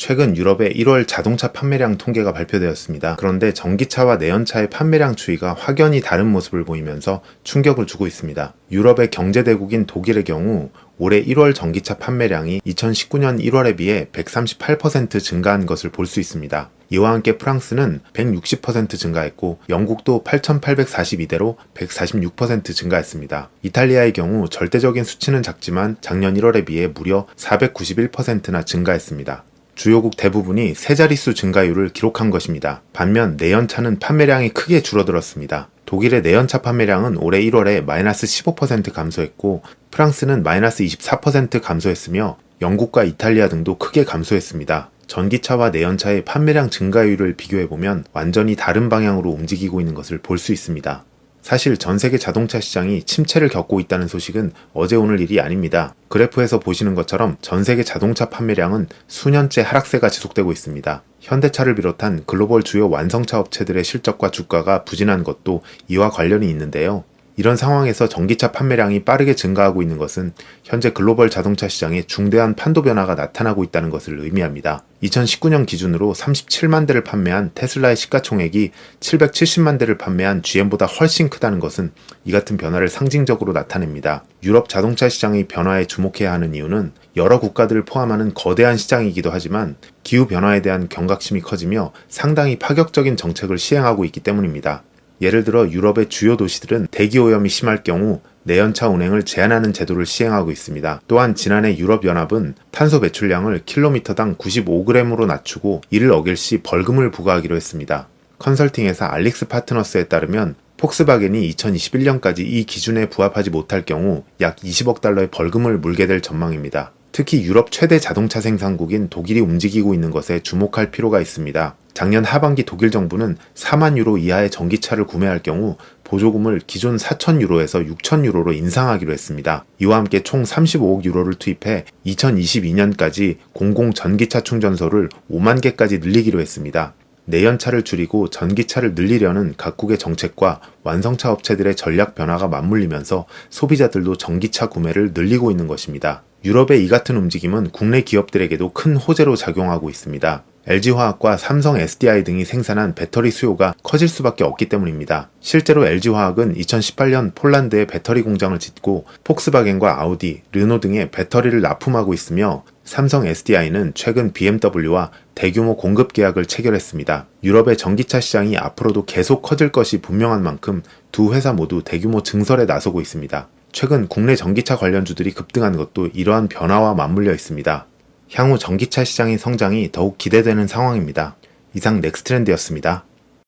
최근 유럽의 1월 자동차 판매량 통계가 발표되었습니다. 그런데 전기차와 내연차의 판매량 추이가 확연히 다른 모습을 보이면서 충격을 주고 있습니다. 유럽의 경제대국인 독일의 경우 올해 1월 전기차 판매량이 2019년 1월에 비해 138% 증가한 것을 볼 수 있습니다. 이와 함께 프랑스는 160% 증가했고 영국도 8,842대로 146% 증가했습니다. 이탈리아의 경우 절대적인 수치는 작지만 작년 1월에 비해 무려 491%나 증가했습니다. 주요국 대부분이 세 자릿수 증가율을 기록한 것입니다. 반면 내연차는 판매량이 크게 줄어들었습니다. 독일의 내연차 판매량은 올해 1월에 마이너스 15% 감소했고 프랑스는 마이너스 24% 감소했으며 영국과 이탈리아 등도 크게 감소했습니다. 전기차와 내연차의 판매량 증가율을 비교해보면 완전히 다른 방향으로 움직이고 있는 것을 볼 수 있습니다. 사실 전 세계 자동차 시장이 침체를 겪고 있다는 소식은 어제 오늘 일이 아닙니다. 그래프에서 보시는 것처럼 전 세계 자동차 판매량은 수년째 하락세가 지속되고 있습니다. 현대차를 비롯한 글로벌 주요 완성차 업체들의 실적과 주가가 부진한 것도 이와 관련이 있는데요. 이런 상황에서 전기차 판매량이 빠르게 증가하고 있는 것은 현재 글로벌 자동차 시장에 중대한 판도 변화가 나타나고 있다는 것을 의미합니다. 2019년 기준으로 37만 대를 판매한 테슬라의 시가총액이 770만 대를 판매한 GM보다 훨씬 크다는 것은 이 같은 변화를 상징적으로 나타냅니다. 유럽 자동차 시장의 변화에 주목해야 하는 이유는 여러 국가들을 포함하는 거대한 시장이기도 하지만 기후변화에 대한 경각심이 커지며 상당히 파격적인 정책을 시행하고 있기 때문입니다. 예를 들어 유럽의 주요 도시들은 대기오염이 심할 경우 내연차 운행을 제한하는 제도를 시행하고 있습니다. 또한 지난해 유럽연합은 탄소 배출량을 킬로미터당 95g으로 낮추고 이를 어길 시 벌금을 부과하기로 했습니다. 컨설팅회사 알릭스 파트너스에 따르면 폭스바겐이 2021년까지 이 기준에 부합하지 못할 경우 약 20억 달러의 벌금을 물게 될 전망입니다. 특히 유럽 최대 자동차 생산국인 독일이 움직이고 있는 것에 주목할 필요가 있습니다. 작년 하반기 독일 정부는 4만 유로 이하의 전기차를 구매할 경우 보조금을 기존 4천 유로에서 6천 유로로 인상하기로 했습니다. 이와 함께 총 35억 유로를 투입해 2022년까지 공공 전기차 충전소를 5만 개까지 늘리기로 했습니다. 내연차를 줄이고 전기차를 늘리려는 각국의 정책과 완성차 업체들의 전략 변화가 맞물리면서 소비자들도 전기차 구매를 늘리고 있는 것입니다. 유럽의 이 같은 움직임은 국내 기업들에게도 큰 호재로 작용하고 있습니다. LG화학과 삼성 SDI 등이 생산한 배터리 수요가 커질 수밖에 없기 때문입니다. 실제로 LG화학은 2018년 폴란드에 배터리 공장을 짓고 폭스바겐과 아우디, 르노 등의 배터리를 납품하고 있으며 삼성 SDI는 최근 BMW와 대규모 공급 계약을 체결했습니다. 유럽의 전기차 시장이 앞으로도 계속 커질 것이 분명한 만큼 두 회사 모두 대규모 증설에 나서고 있습니다. 최근 국내 전기차 관련주들이 급등한 것도 이러한 변화와 맞물려 있습니다. 향후 전기차 시장의 성장이 더욱 기대되는 상황입니다. 이상 넥스트렌드였습니다.